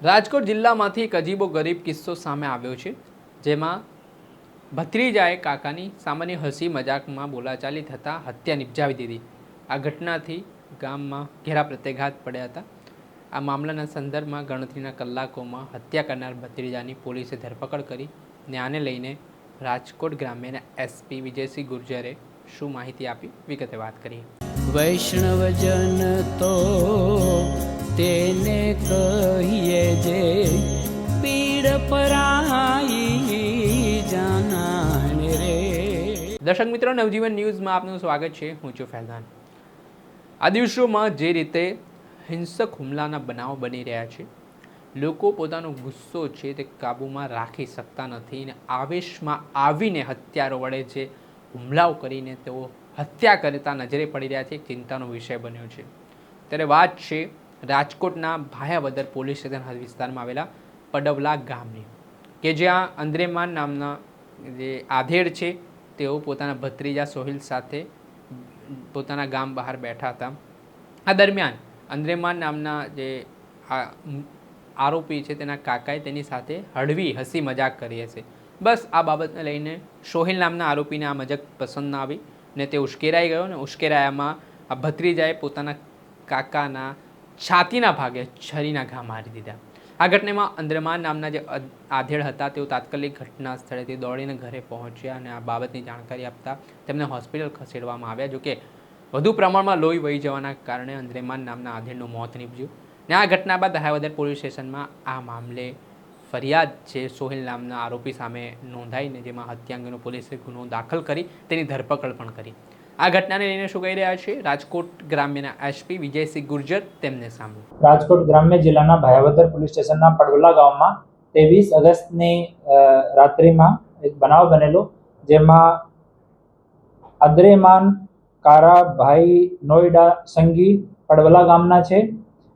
રાજકોટ જિલ્લામાંથી એક અજીબો ગરીબ કિસ્સો સામે આવ્યો છે, જેમાં ભત્રીજાએ કાકાની સામાન્ય હસી મજાકમાં બોલાચાલી થતાં હત્યા નિપજાવી દીધી. આ ઘટનાથી ગામમાં ઘેરા પ્રત્યાઘાત પડ્યા હતા. આ મામલાના સંદર્ભમાં ગણતરીના કલાકોમાં હત્યા કરનાર ભત્રીજાની પોલીસે ધરપકડ કરી. ને આને લઈને રાજકોટ ગ્રામ્યના એસપી વિજયસિંહ ગુર્જરે શું માહિતી આપી, વિગતે વાત કરી. વૈષ્ણવજન તો તેને કહીએ જે પીડ પરાઈ જાનાને રે. દર્શક મિત્રો, નવજીવન ન્યૂઝમાં આપનું સ્વાગત છે. હું છું ફૈઝાન. આ દિવસોમાં જે રીતે હિંસક હુમલાના બનાવો બની રહ્યા છે, લોકો પોતાનો ગુસ્સો છે તે કાબૂમાં રાખી શકતા નથી અને આવેશમાં આવીને હત્યારો વડે જે હુમલાઓ કરીને તેઓ હત્યા કરતા નજરે પડી રહ્યા છે, એક ચિંતાનો વિષય બન્યો છે. ત્યારે વાત છે રાજકોટના ભાયાવદર પોલીસ સ્ટેશન વિસ્તારમાં આવેલા પડવલા ગામની, કે જ્યાં અંદ્રેમાન નામના જે આધેડ છે તેઓ પોતાના ભત્રીજા સોહિલ સાથે પોતાના ગામ બહાર બેઠા હતા. આ દરમિયાન અંદ્રેમાન નામના જે આરોપી છે તેના કાકાએ તેની સાથે હળવી હસી મજાક કરી હશે. બસ આ બાબતને લઈને સોહિલ નામના આરોપીને આ મજાક પસંદ ના આવી ને તે ઉશ્કેરાઈ ગયો ને ઉશ્કેરાયામાં આ ભત્રીજાએ પોતાના કાકાના છાતીના ભાગે છરીના ઘા મારી દીધા. આ ઘટનામાં અંદ્રમાન નામના જે આધેડ હતા તેઓ તાત્કાલિક ઘટના સ્થળેથી દોડીને ઘરે પહોંચ્યા અને આ બાબતની જાણકારી આપતા તેમને હોસ્પિટલ ખસેડવામાં આવ્યા. જોકે વધુ પ્રમાણમાં લોહી વહી જવાના કારણે અંદ્રેમાન નામના આધેડનું મોત નીપજ્યું. ને આ ઘટના બાદ ભાયાવદર પોલીસ સ્ટેશનમાં આ મામલે ફરિયાદ છે સોહિલ નામના આરોપી સામે નોંધાઈને જેમાં હત્યા અંગેનો પોલીસે ગુનો દાખલ કરી તેની ધરપકડ પણ કરી. આ ઘટનાને લઈને શું કહી રહ્યા છે રાજકોટ ગ્રામ્યના એસપી વિજયસિંહ ગુર્જર, તેમને સાંભળો. રાજકોટ ગ્રામ્ય જિલ્લાના ભાયાવદર પોલીસ સ્ટેશનના પડવલા ગામમાં 23 ઓગસ્ટની રાત્રિમાં એક બનાવ બનેલો, જેમાં અદ્રેમાન કારાભાઈ નોઈડા સંગી પડવલા ગામના છે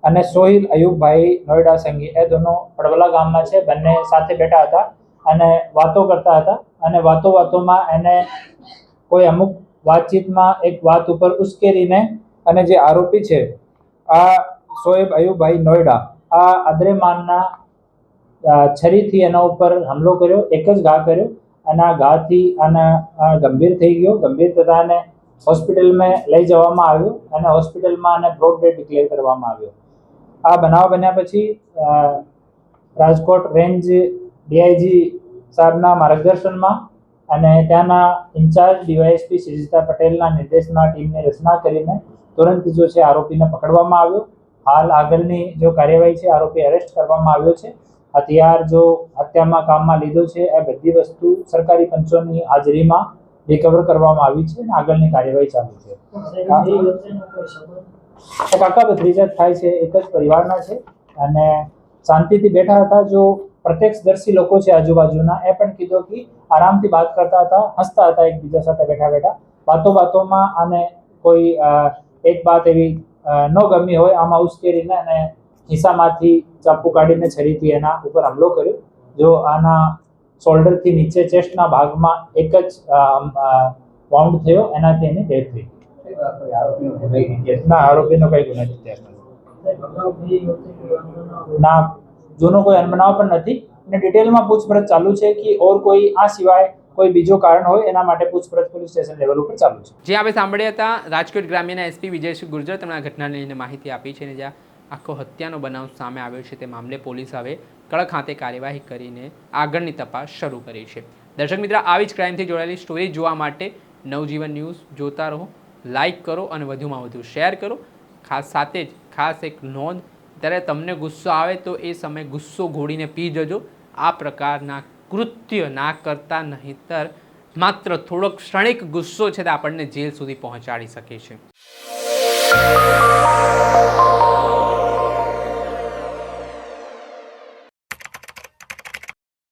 અને સોહિલ અયુબભાઈ નોઈડા સંગી એ દોનો પડવલા ગામના છે. બંને સાથે બેઠા હતા અને વાતો કરતા હતા અને વાતોમાં એને કોઈ અમુક વાતચીતમાં એક વાત ઉપર ઉશ્કેરીને અને જે આરોપી છે આ સોએબ અયુબભાઈ નોઈડા આ અદ્રેમાનના છરીથી એના ઉપર હુમલો કર્યો. એક જ ઘા કર્યો અને આ ઘાથી આને ગંભીર થઈ ગયો. ગંભીર થતા એને હોસ્પિટલમાં લઈ જવામાં આવ્યો અને હોસ્પિટલમાં આને બ્રોડ ડેડ ડિક્લેર કરવામાં આવ્યો. આ બનાવ બન્યા પછી રાજકોટ રેન્જ ડીઆઈજી સાહેબના માર્ગદર્શનમાં અને ત્યાંના ઇન્ચાર્જ ડીવાયએસપી શ્રીજીતા પટેલના નિર્દેશમાં ટીમની રચના કરીને તુરંત જો છે આરોપીને પકડવામાં આવ્યો. હાલ આગળની જો કાર્યવાહી છે, આરોપી અરેસ્ટ કરવામાં આવ્યો છે. હથિયાર જો હત્યામાં કામમાં લીધો છે એ બધી વસ્તુ સરકારી પંચોની હાજરીમાં રિકવર કરવામાં આવી છે અને આગળની કાર્યવાહી ચાલુ છે. કાકા ભત્રીજા થાય છે, એક જ પરિવારના છે અને શાંતિથી બેઠા હતા. જો પ્રત્યક્ષદર્શી લોકો છે આજુબાજુના, એ પણ કીધું કે આરામથી વાત કરતા હતા, હસતા હતા એકબીજા સાથે બેઠા. વાતોમાં અને કોઈ એક વાત એવી ન ગમી હોય આમાં ઉશ્કેરીને અને ખિસ્સામાંથી ચાકુ કાઢીને છરીથી એના ઉપર હુમલો કર્યો. જો આના શોલ્ડરથી નીચે ચેસ્ટના ભાગમાં એક જ વાઉન્ડ થયો, એનાથી એની ડેથ થઈ. ના, આરોપીનો કઈ ગુનો ના, જૂનો કોઈ અનબનાવ પણ નથી અને ડિટેલમાં પૂછપરછ ચાલુ છે કે ઓર કોઈ આ સિવાય કોઈ બીજો કારણ હોય એના માટે પૂછપરછ પોલીસ સ્ટેશન લેવલ ઉપર ચાલુ છે. જે આપણે સાંભળ્યા હતા રાજકોટ ગ્રામ્યના એસપી વિજયસિંહ ગુર્જર, તેમણે આ ઘટનાને લઈને માહિતી આપી છે અને જ્યાં આખો હત્યાનો બનાવ સામે આવ્યો છે તે મામલે પોલીસ હવે કડક હાથે કાર્યવાહી કરીને આગળની તપાસ શરૂ કરી છે. દર્શક મિત્ર, આવી જ ક્રાઇમથી જોડાયેલી સ્ટોરી જોવા માટે નવજીવન ન્યૂઝ જોતા રહો, લાઇક કરો અને વધુમાં વધુ શેર કરો. સાથે જ ખાસ એક નોંધ, ત્યારે તમને ગુસ્સો આવે તો એ સમયે ગુસ્સો ઘોડીને પી જજો. આ પ્રકારના કૃત્ય ના કરતા, નહીંતર માત્ર થોડોક ક્ષણિક ગુસ્સો છે તે આપણને જેલ સુધી પહોંચાડી શકે છે.